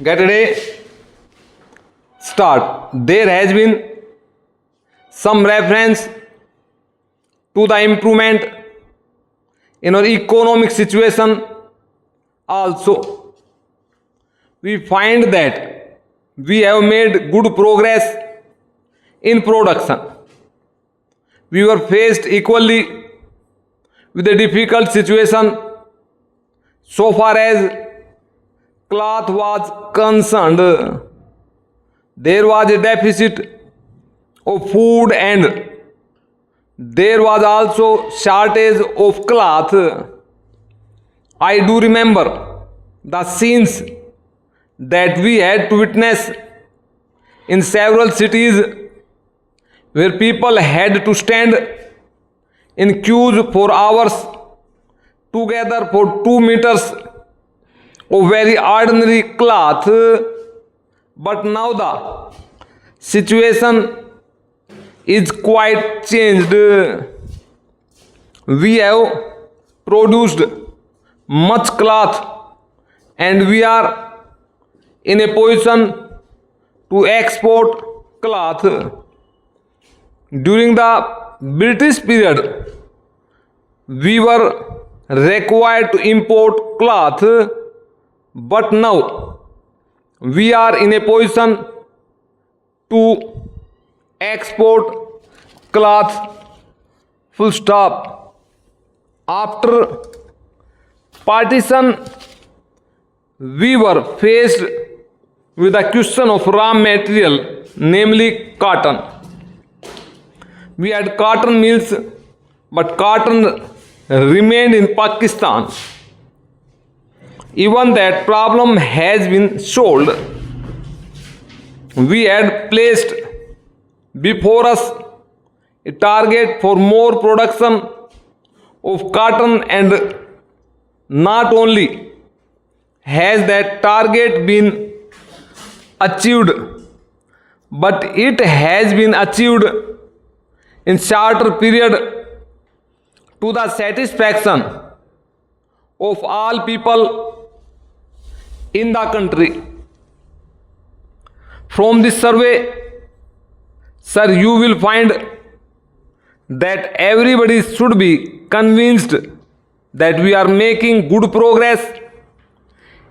Get ready. Start. There has been some reference to the improvement in our economic situation. Also, we find that we have made good progress in production. We were faced equally with a difficult situation so far as cloth was concerned. There was a deficit of food and there was also shortage of cloth. I do remember the scenes that we had to witness in several cities where people had to stand in queues for hours together for 2 meters of very ordinary cloth. But now the situation is quite changed. We have produced much cloth and we are in a position to export cloth. During the British period, we were required to import cloth, but now we are in a position to export cloth. Full stop. After partition, we were faced with the question of raw material, namely cotton. We had cotton mills, but cotton remained in Pakistan. Even that problem has been solved. We had placed before us a target for more production of cotton, and not only has that target been achieved, but it has been achieved in shorter period to the satisfaction of all people in the country. From this survey, sir, you will find that everybody should be convinced that we are making good progress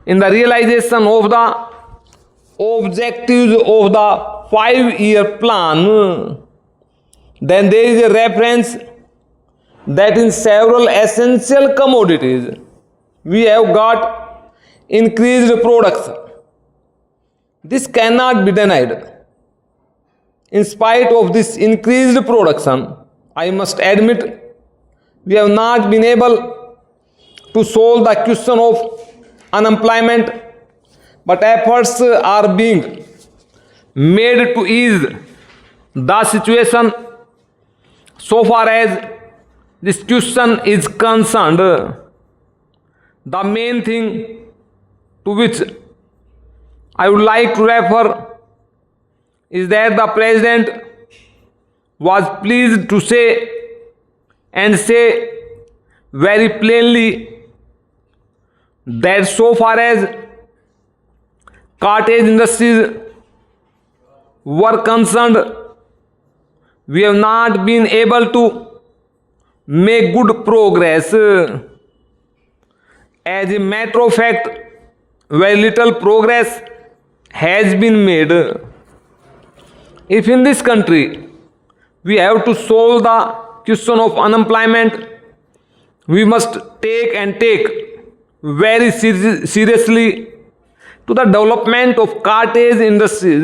in the realization of the objectives of the 5-year plan. Then there is a reference that in several essential commodities we have got increased production. This cannot be denied. In spite of this increased production, I must admit we have not been able to solve the question of unemployment, but efforts are being made to ease the situation. So far as this question is concerned, the main thing to which I would like to refer is that the President was pleased to say very plainly that so far as cottage industries were concerned, we have not been able to make good progress. As a matter of fact, very little progress has been made. If in this country we have to solve the question of unemployment, we must take very seriously to the development of cottage industries.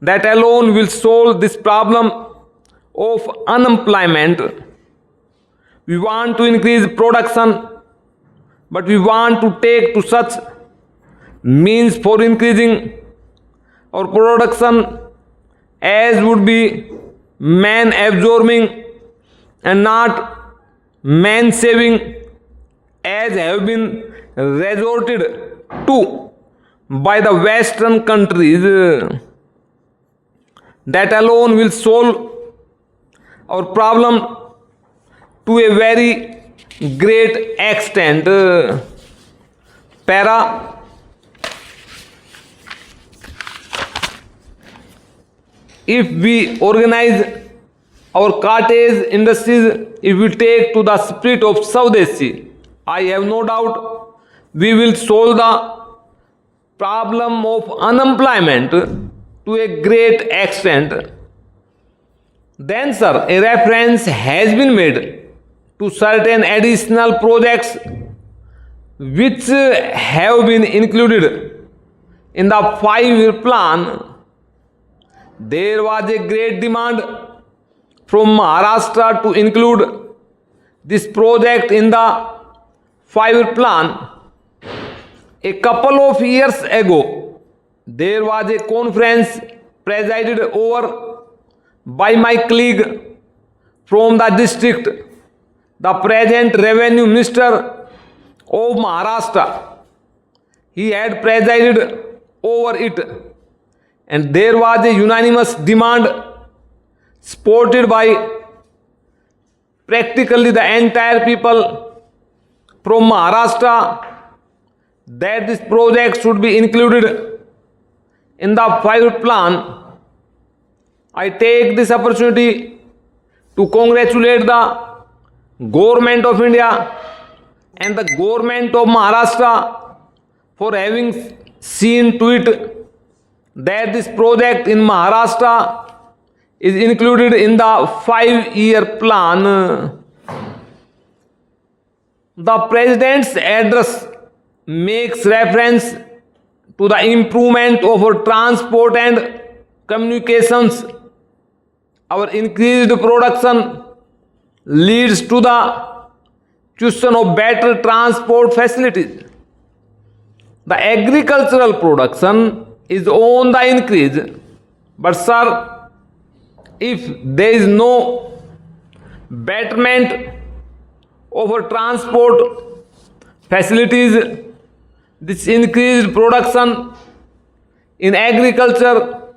That alone will solve this problem of unemployment. We want to increase production, but we want to take to such means for increasing our production as would be man absorbing and not man saving, as have been resorted to by the Western countries. That alone will solve our problem to a very great extent. Para if we organize our cottage industries, if we take to the spirit of Swadeshi, I have no doubt we will solve the problem of unemployment to a great extent. Then, sir, a reference has been made to certain additional projects which have been included in the 5-year plan. There was a great demand from Maharashtra to include this project in the 5-year plan. A couple of years ago, there was a conference presided over by my colleague from the district, the present Revenue Minister of Maharashtra. He had presided over it, and there was a unanimous demand supported by practically the entire people from Maharashtra that this project should be included in the 5-year plan. I take this opportunity to congratulate the Government of India and the Government of Maharashtra for having seen to it that this project in Maharashtra is included in the 5-year plan. The President's address makes reference to the improvement of our transport and communications. Our increased production leads to the question of better transport facilities. The agricultural production is on the increase, but sir, if there is no betterment of our transport facilities, this increased production in agriculture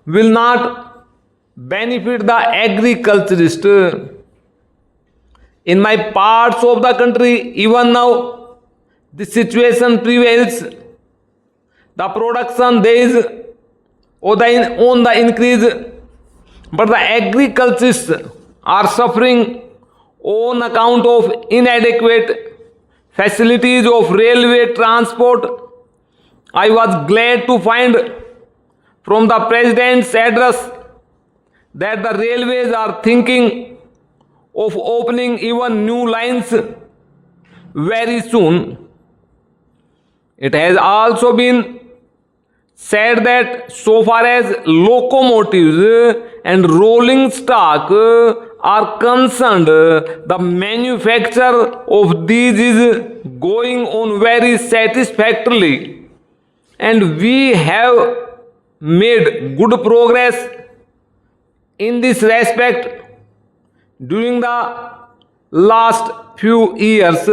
will not benefit the agriculturist. In my parts of the country, even now, this situation prevails. The production there is on the increase, but the agriculturists are suffering on account of inadequate facilities of railway transport. I was glad to find from the President's address that the railways are thinking of opening even new lines very soon. It has also been said that so far as locomotives and rolling stock are concerned, the manufacture of these is going on very satisfactorily, and we have made good progress in this respect during the last few years.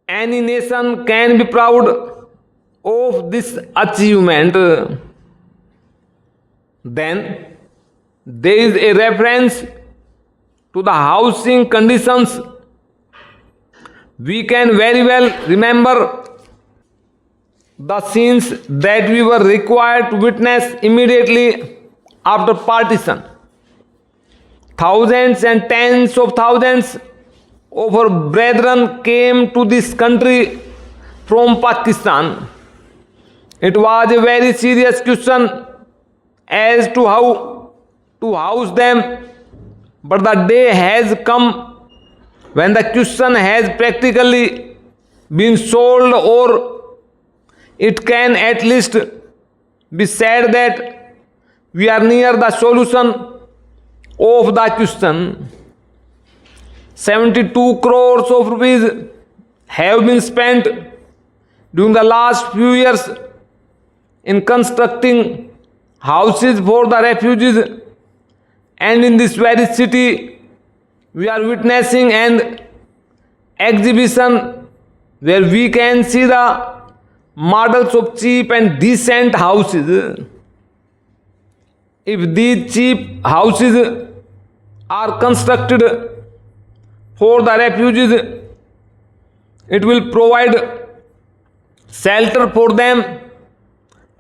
Any nation can be proud of this achievement. Then there is a reference to the housing conditions. We can very well remember the scenes that we were required to witness immediately after partition. Thousands and tens of thousands of our brethren came to this country from Pakistan. It was a very serious question as to how to house them, but the day has come when the question has practically been solved, or it can at least be said that we are near the solution of the question. 72 crores of rupees have been spent during the last few years in constructing houses for the refugees, and in this very city we are witnessing an exhibition where we can see the models of cheap and decent houses. If these cheap houses are constructed for the refugees, it will provide shelter for them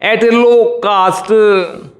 at a low cost.